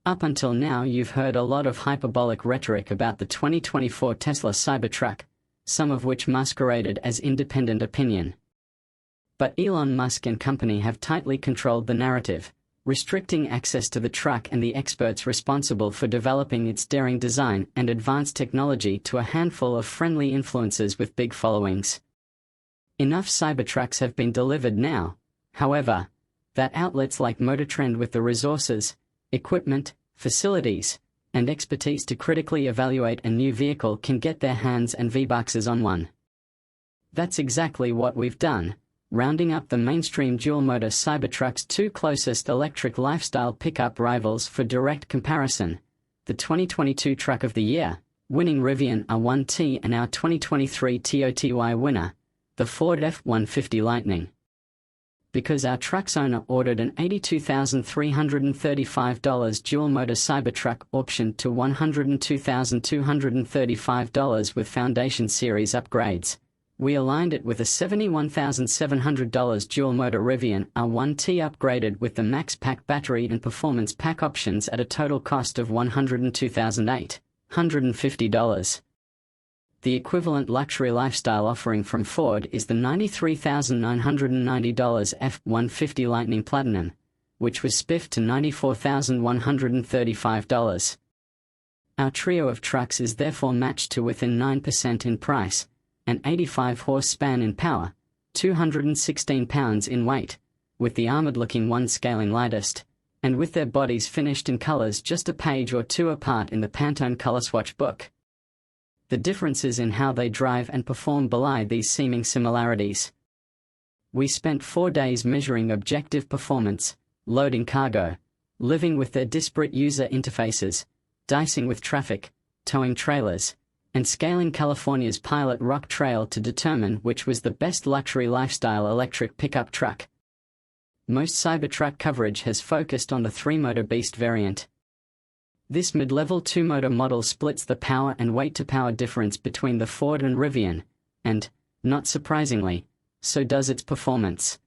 Up until now you've heard a lot of hyperbolic rhetoric about the 2024 Tesla Cybertruck, some of which masqueraded as independent opinion. But Elon Musk and company have tightly controlled the narrative, restricting access to the truck and the experts responsible for developing its daring design and advanced technology to a handful of friendly influencers with big followings. Enough Cybertrucks have been delivered now, however, that outlets like Motortrend with the resources, equipment, facilities, and expertise to critically evaluate a new vehicle can get their hands and V-Bucks on one. That's exactly what we've done, rounding up the mainstream dual-motor Cybertruck's two closest electric lifestyle pickup rivals for direct comparison: the 2022 Truck of the Year, winning Rivian R1T, and our 2023 TOTY winner, the Ford F150 Lightning. Because our truck's owner ordered an $82,335 dual-motor Cybertruck auctioned to $102,235 with Foundation Series upgrades, we aligned it with a $71,700 dual-motor Rivian R1T upgraded with the Max Pack battery and performance pack options at a total cost of $102,850. The equivalent luxury lifestyle offering from Ford is the $93,990 F150 Lightning Platinum, which was spiffed to $94,135. Our trio of trucks is therefore matched to within 9% in price, an 85-horse span in power, 216 pounds in weight, with the armored-looking one scaling lightest, and with their bodies finished in colors just a page or two apart in the Pantone color swatch book. The differences in how they drive and perform belie these seeming similarities. We spent 4 days measuring objective performance, loading cargo, living with their disparate user interfaces, dicing with traffic, towing trailers, and scaling California's Pilot Rock Trail to determine which was the best luxury lifestyle electric pickup truck. Most Cybertruck coverage has focused on the 3-motor Beast variant. This mid-level 2-motor model splits the power and weight-to-power difference between the Ford and Rivian, and, not surprisingly, so does its performance.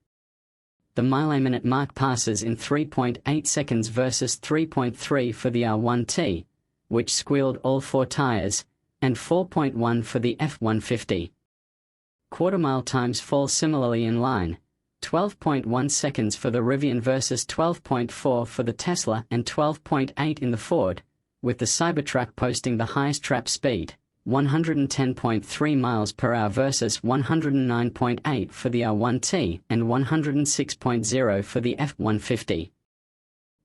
The mile-a-minute mark passes in 3.8 seconds versus 3.3 for the R1T, which squealed all 4 tires, and 4.1 for the F150. Quarter-mile times fall similarly in line, 12.1 seconds for the Rivian versus 12.4 for the Tesla and 12.8 in the Ford, with the Cybertruck posting the highest trap speed, 110.3 miles per hour versus 109.8 for the R1T and 106.0 for the F150.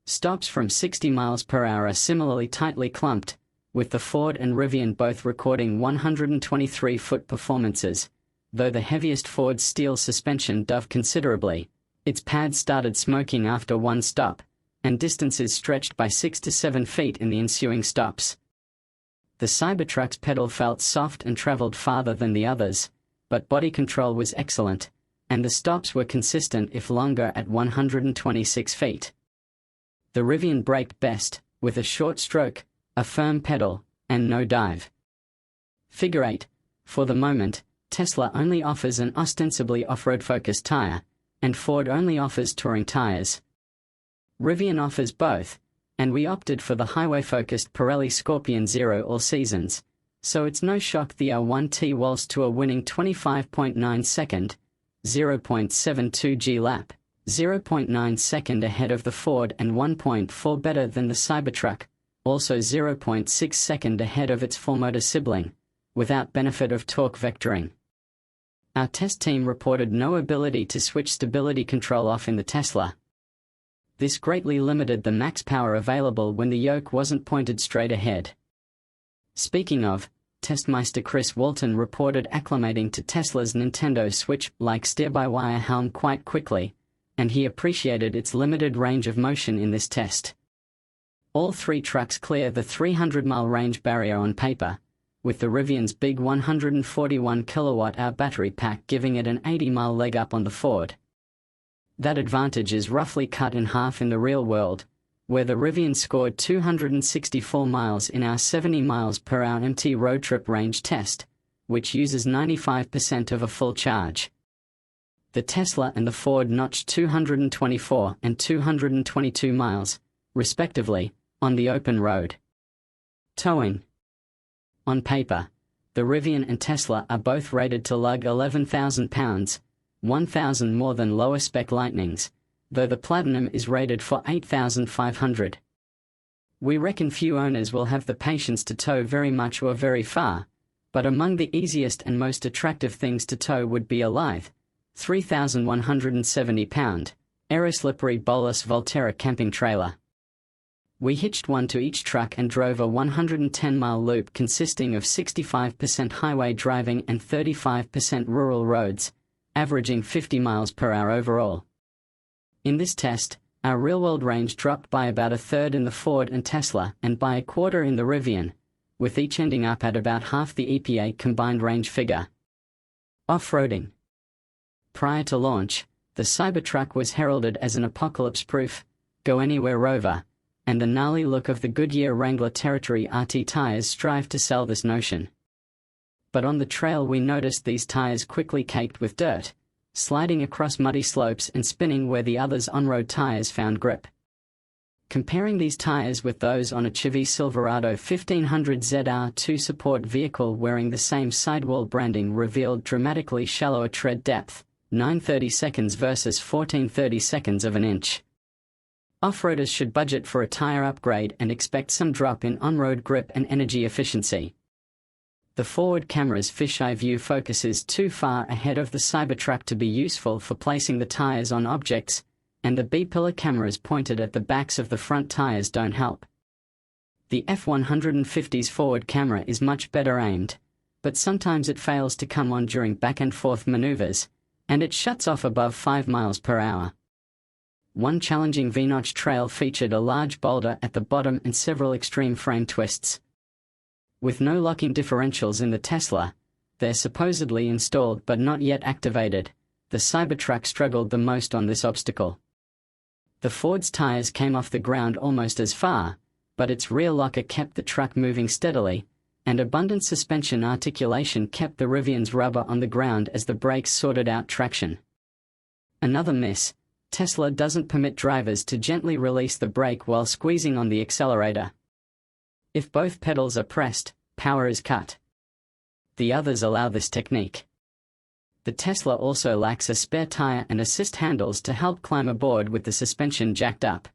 Stops from 60 miles per hour are similarly tightly clumped, with the Ford and Rivian both recording 123-foot performances. Though the heaviest Ford's steel suspension dove considerably, its pads started smoking after one stop, and distances stretched by 6 to 7 feet in the ensuing stops. The Cybertruck's pedal felt soft and traveled farther than the others, but body control was excellent, and the stops were consistent if longer at 126 feet. The Rivian braked best, with a short stroke, a firm pedal, and no dive. Figure 8. For the moment, Tesla only offers an ostensibly off-road focused tire, and Ford only offers touring tires. Rivian offers both, and we opted for the highway-focused Pirelli Scorpion Zero all seasons, so it's no shock the R1T waltzed to a winning 25.9 second, 0.72 G lap, 0.9 second ahead of the Ford and 1.4 better than the Cybertruck, also 0.6 second ahead of its 4-motor sibling, without benefit of torque vectoring. Our test team reported no ability to switch stability control off in the Tesla. This greatly limited the max power available when the yoke wasn't pointed straight ahead. Speaking of, Testmeister Chris Walton reported acclimating to Tesla's Nintendo Switch-like steer-by-wire helm quite quickly, and he appreciated its limited range of motion in this test. All 3 trucks clear the 300-mile range barrier on paper, with the Rivian's big 141 kilowatt-hour battery pack giving it an 80-mile leg up on the Ford. That advantage is roughly cut in half in the real world, where the Rivian scored 264 miles in our 70 miles per hour MT road trip range test, which uses 95% of a full charge. The Tesla and the Ford notched 224 and 222 miles, respectively, on the open road. Towing. On paper, the Rivian and Tesla are both rated to lug 11,000 pounds, 1,000 more than lower-spec Lightnings, though the Platinum is rated for 8,500. We reckon few owners will have the patience to tow very much or very far, but among the easiest and most attractive things to tow would be a lithe, 3,170-pound, aeroslippery Bolus Volterra camping trailer. We hitched one to each truck and drove a 110-mile loop consisting of 65% highway driving and 35% rural roads, averaging 50 miles per hour overall. In this test, our real-world range dropped by about a third in the Ford and Tesla and by a quarter in the Rivian, with each ending up at about half the EPA combined range figure. Off-roading. Prior to launch, the Cybertruck was heralded as an apocalypse-proof, go-anywhere rover, and the gnarly look of the Goodyear Wrangler Territory RT tires strive to sell this notion. But on the trail we noticed these tires quickly caked with dirt, sliding across muddy slopes and spinning where the others' on-road tires found grip. Comparing these tires with those on a Chevy Silverado 1500 ZR2 support vehicle wearing the same sidewall branding revealed dramatically shallower tread depth, 9/32 versus 14/32 of an inch. Off-roaders should budget for a tire upgrade and expect some drop in on-road grip and energy efficiency. The forward camera's fisheye view focuses too far ahead of the Cybertruck to be useful for placing the tires on objects, and the B-pillar cameras pointed at the backs of the front tires don't help. The F150's forward camera is much better aimed, but sometimes it fails to come on during back-and-forth maneuvers, and it shuts off above 5 miles per hour. One challenging V-notch trail featured a large boulder at the bottom and several extreme frame twists. With no locking differentials in the Tesla, they're supposedly installed but not yet activated, the Cybertruck struggled the most on this obstacle. The Ford's tires came off the ground almost as far, but its rear locker kept the truck moving steadily, and abundant suspension articulation kept the Rivian's rubber on the ground as the brakes sorted out traction. Another miss, Tesla doesn't permit drivers to gently release the brake while squeezing on the accelerator. If both pedals are pressed, power is cut. The others allow this technique. The Tesla also lacks a spare tire and assist handles to help climb aboard with the suspension jacked up.